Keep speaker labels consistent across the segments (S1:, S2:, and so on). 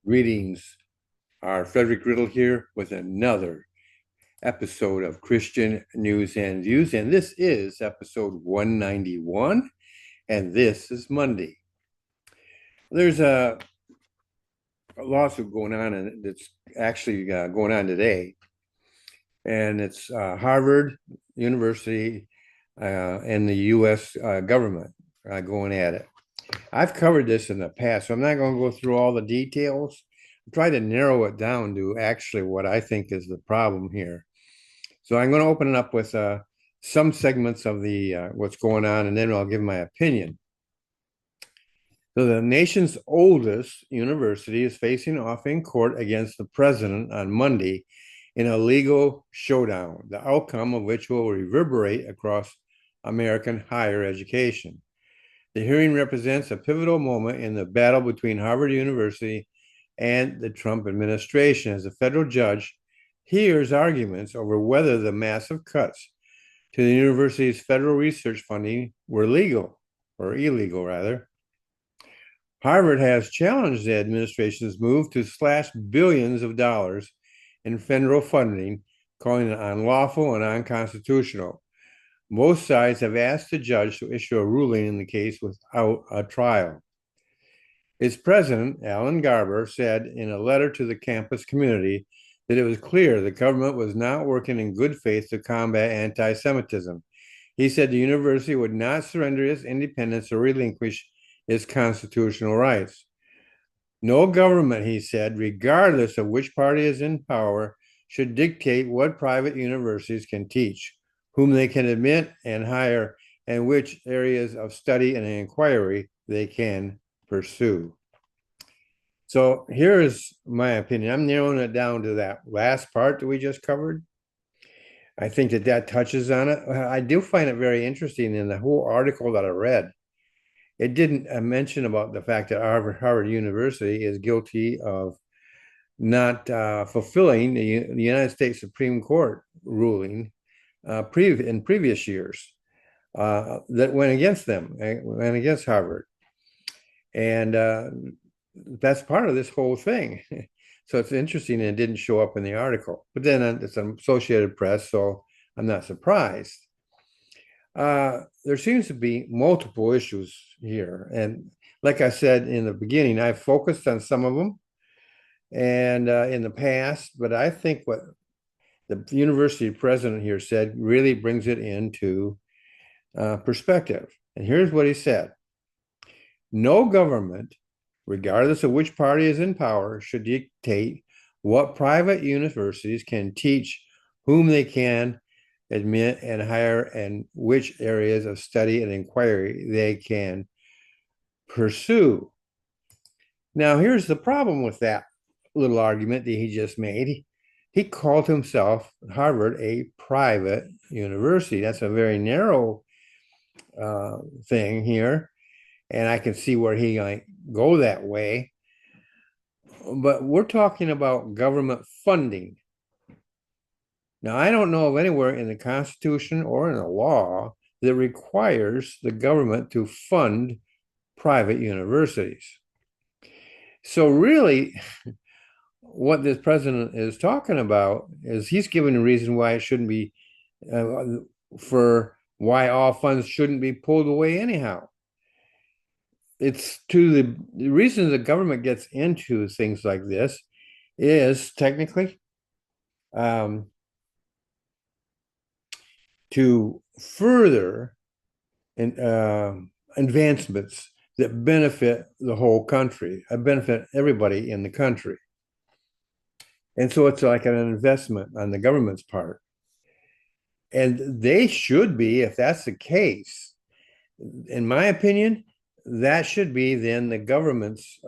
S1: Greetings. Our Frederick Riddle here with another episode of Christian News and Views. And this is episode 191. And this is Monday. There's a lawsuit going on, and it's actually going on today. And it's Harvard University and the U.S. Government going at it. I've covered this in the past, so I'm not going to go through all the details. Try to narrow it down to actually what I think is the problem here. So I'm going to open it up with some segments of the what's going on, and then I'll give my opinion. So the nation's oldest university is facing off in court against the president on Monday in a legal showdown, the outcome of which will reverberate across American higher education. The hearing represents a pivotal moment in the battle between Harvard University and the Trump administration, as a federal judge hears arguments over whether the massive cuts to the university's federal research funding were legal or illegal, rather. Harvard has challenged the administration's move to slash billions of dollars in federal funding, calling it unlawful and unconstitutional. Both sides have asked the judge to issue a ruling in the case without a trial. Its president, Alan Garber, said in a letter to the campus community that it was clear the government was not working in good faith to combat anti-Semitism. He said the university would not surrender its independence or relinquish its constitutional rights. No government, he said, regardless of which party is in power, should dictate what private universities can teach, whom they can admit and hire, and which areas of study and inquiry they can pursue. So here is my opinion. I'm narrowing it down to that last part that we just covered. I think that touches on it. I do find it very interesting in the whole article that I read. It didn't mention about the fact that Harvard University is guilty of not fulfilling the United States Supreme Court ruling in previous years that went against them, went against Harvard. And that's part of this whole thing. So it's interesting, and it didn't show up in the article. But then it's an Associated Press, so I'm not surprised. There seems to be multiple issues here. And like I said in the beginning, I focused on some of them and in the past, but I think what the university president here said really brings it into perspective. And here's what he said. No government, regardless of which party is in power, should dictate what private universities can teach, whom they can admit and hire, and which areas of study and inquiry they can pursue. Now, here's the problem with that little argument that he just made. He called himself, Harvard, a private university. That's a very narrow thing here. And I can see where he might go that way. But we're talking about government funding. Now, I don't know of anywhere in the Constitution or in the law that requires the government to fund private universities. So really, what this president is talking about is he's giving a reason why it shouldn't be, for why all funds shouldn't be pulled away anyhow. It's to the reason the government gets into things like this is technically to further advancements that benefit the whole country, benefit everybody in the country. And so it's like an investment on the government's part. And they should be, if that's the case, in my opinion, that should be then the government's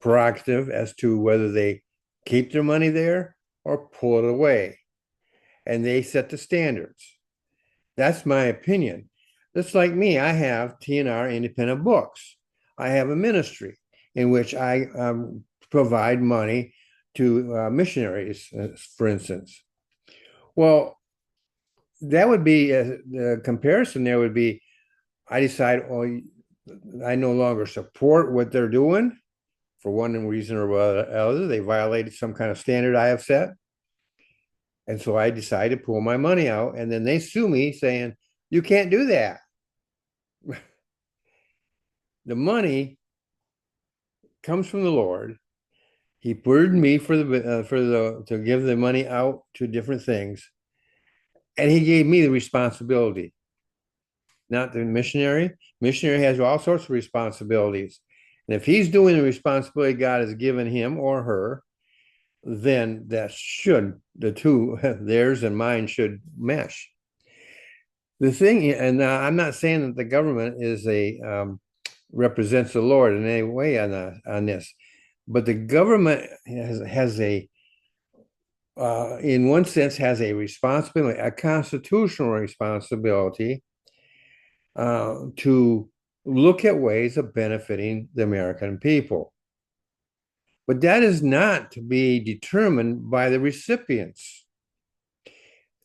S1: prerogative as to whether they keep their money there or pull it away. And they set the standards. That's my opinion. Just like me, I have TNR Independent Books. I have a ministry in which I provide money to missionaries, for instance. Well, that would be the comparison. There would be, I decide, oh, I no longer support what they're doing for one reason or other, they violated some kind of standard I have set. And so I decided to pull my money out. And then they sue me saying, you can't do that. The money comes from the Lord. He burdened me to give the money out to different things. And he gave me the responsibility, not the missionary. Missionary has all sorts of responsibilities. And if he's doing the responsibility God has given him or her, then the two, theirs and mine, should mesh. The thing, and I'm not saying that the government represents the Lord in any way on this, but the government has in one sense, has a responsibility, a constitutional responsibility to look at ways of benefiting the American people. But that is not to be determined by the recipients.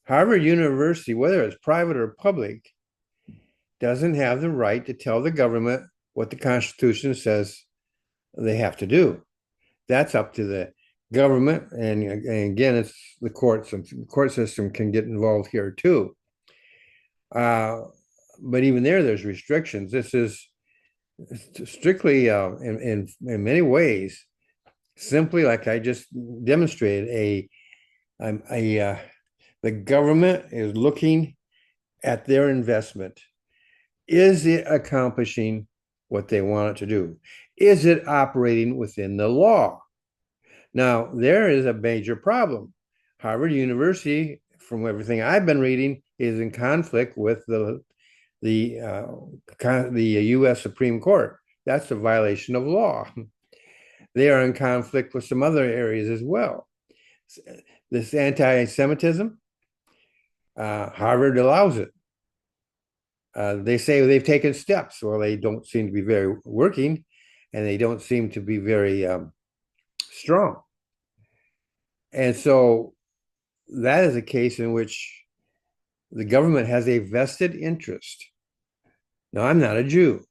S1: Harvard University, whether it's private or public, doesn't have the right to tell the government what the Constitution says they have to do. That's up to the government, and again, it's the courts. And the court system can get involved here too. But even there's restrictions. This is strictly, in many ways, simply like I just demonstrated. The government is looking at their investment. Is it accomplishing what they want it to do? Is it operating within the law? Now, there is a major problem. Harvard University, from everything I've been reading, is in conflict with the U.S. Supreme Court. That's a violation of law. They are in conflict with some other areas as well. This anti-Semitism, Harvard allows it. They say they've taken steps. Well, they don't seem to be very working, and they don't seem to be very strong. And so that is a case in which the government has a vested interest. Now, I'm not a Jew,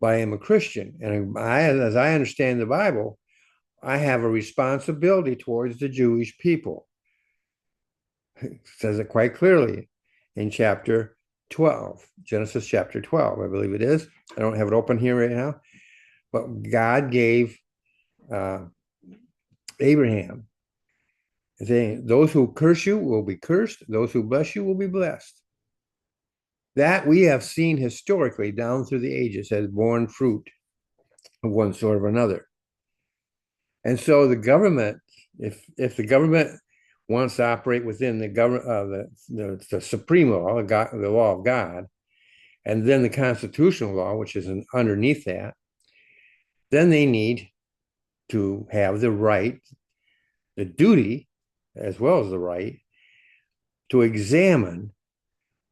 S1: but I am a Christian. And as I understand the Bible, I have a responsibility towards the Jewish people. It says it quite clearly in chapter 12, Genesis chapter 12, I believe it is. I don't have it open here right now. But God gave Abraham, saying, those who curse you will be cursed, those who bless you will be blessed. That we have seen historically down through the ages has borne fruit of one sort or another. And so the government, if the government wants to operate within the supreme law, the law of God, and then the constitutional law, which is underneath that, then they need to have the right, the duty, as well as the right, to examine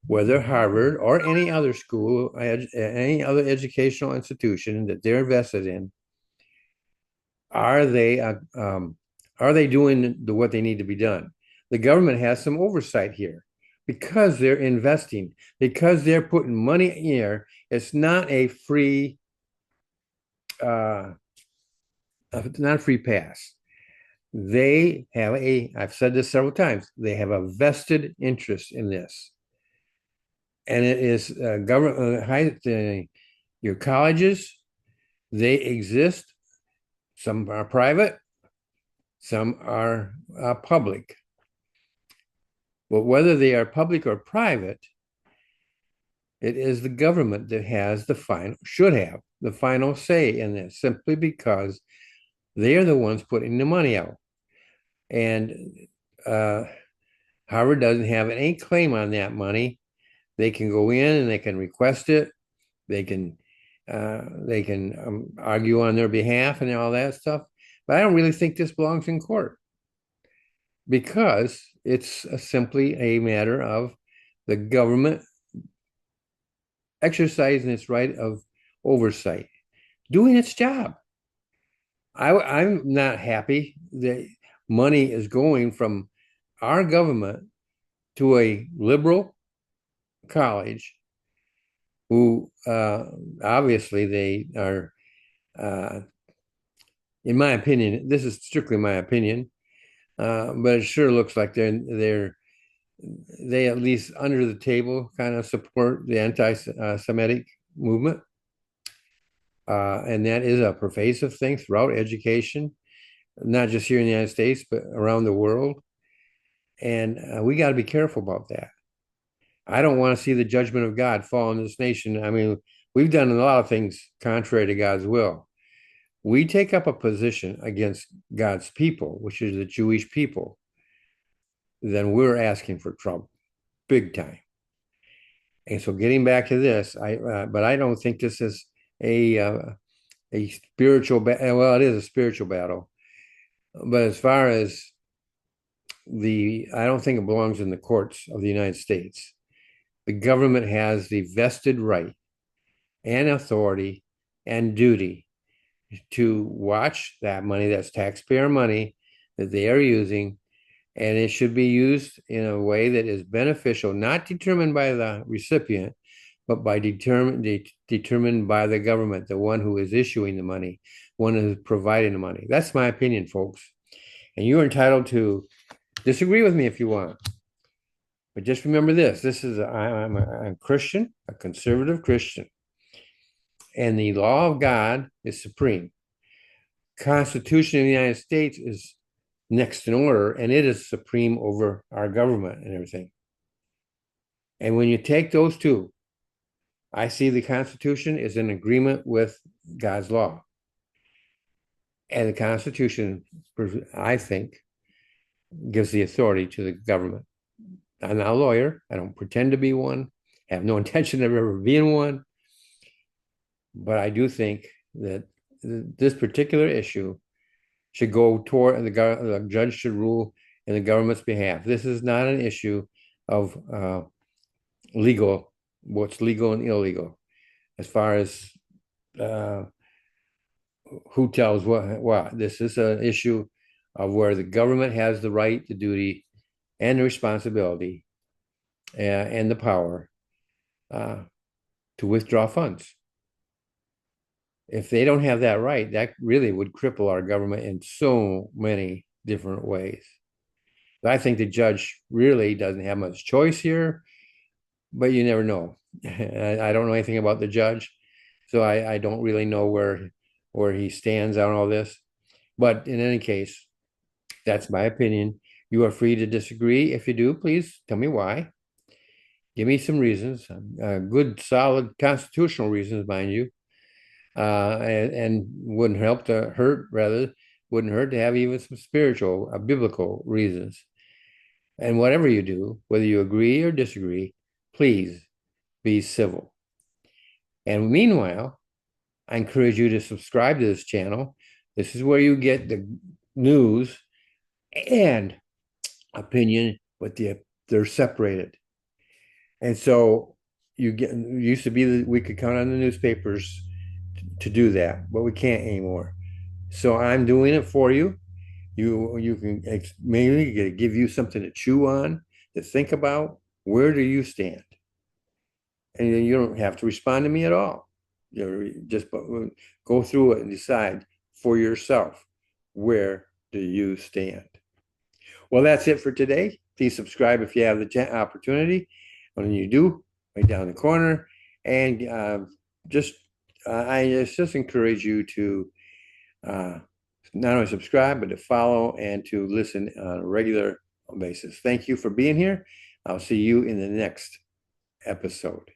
S1: whether Harvard or any other school, any other educational institution that they're invested in, are they doing what they need to be done? The government has some oversight here because they're investing, because they're putting money in here. It's not a free, not a free pass. They have I've said this several times, they have a vested interest in this. And it is government, your colleges, they exist. Some are private, some are public. But whether they are public or private, it is the government that has should have the final say in this, simply because they are the ones putting the money out. And Harvard doesn't have any claim on that money. They can go in and they can request it. They can argue on their behalf and all that stuff. But I don't really think this belongs in court, because it's simply a matter of the government exercising its right of oversight, doing its job. I'm not happy that money is going from our government to a liberal college who obviously they are in my opinion, this is strictly my opinion, but it sure looks like they at least under the table kind of support the anti-Semitic movement. And that is a pervasive thing throughout education, not just here in the United States, but around the world. And we got to be careful about that. I don't want to see the judgment of God fall on this nation. I mean, we've done a lot of things contrary to God's will. We take up a position against God's people, which is the Jewish people, then we're asking for trouble, big time. And so, getting back to this, but I don't think this is a spiritual battle. Well, it is a spiritual battle, but as far as I don't think it belongs in the courts of the United States. The government has the vested right and authority and duty to watch that money, that's taxpayer money that they are using, and it should be used in a way that is beneficial, not determined by the recipient, but determined by the government, the one who is issuing the money, one who is providing the money. That's my opinion, folks. And you're entitled to disagree with me if you want. But just remember this: I'm a Christian, a conservative Christian, and the law of God is supreme. Constitution of the United States is next in order, and it is supreme over our government and everything. And when you take those two, I see the Constitution is in agreement with God's law. And the Constitution, I think, gives the authority to the government. I'm not a lawyer. I don't pretend to be one. I have no intention of ever being one. But I do think that this particular issue should go toward the judge should rule in the government's behalf. This is not an issue of what's legal and illegal, as far as who tells what. This is an issue of where the government has the right, the duty, and the responsibility and the power to withdraw funds. If they don't have that right, that really would cripple our government in so many different ways. But I think the judge really doesn't have much choice here, but you never know. I don't know anything about the judge, so I don't really know where he stands on all this. But in any case, that's my opinion. You are free to disagree. If you do, please tell me why. Give me some reasons, good, solid constitutional reasons, mind you. And wouldn't hurt to have even some spiritual, biblical reasons. And whatever you do, whether you agree or disagree, please be civil. And meanwhile, I encourage you to subscribe to this channel. This is where you get the news and opinion, but they're separated. And so used to be that we could count on the newspapers to do that, but we can't anymore. So I'm doing it for you. You can maybe give you something to chew on, to think about. Where do you stand? And you don't have to respond to me at all. Just go through it and decide for yourself, where do you stand? Well, that's it for today. Please subscribe if you have the opportunity. When you do, right down the corner, and I just encourage you to not only subscribe, but to follow and to listen on a regular basis. Thank you for being here. I'll see you in the next episode.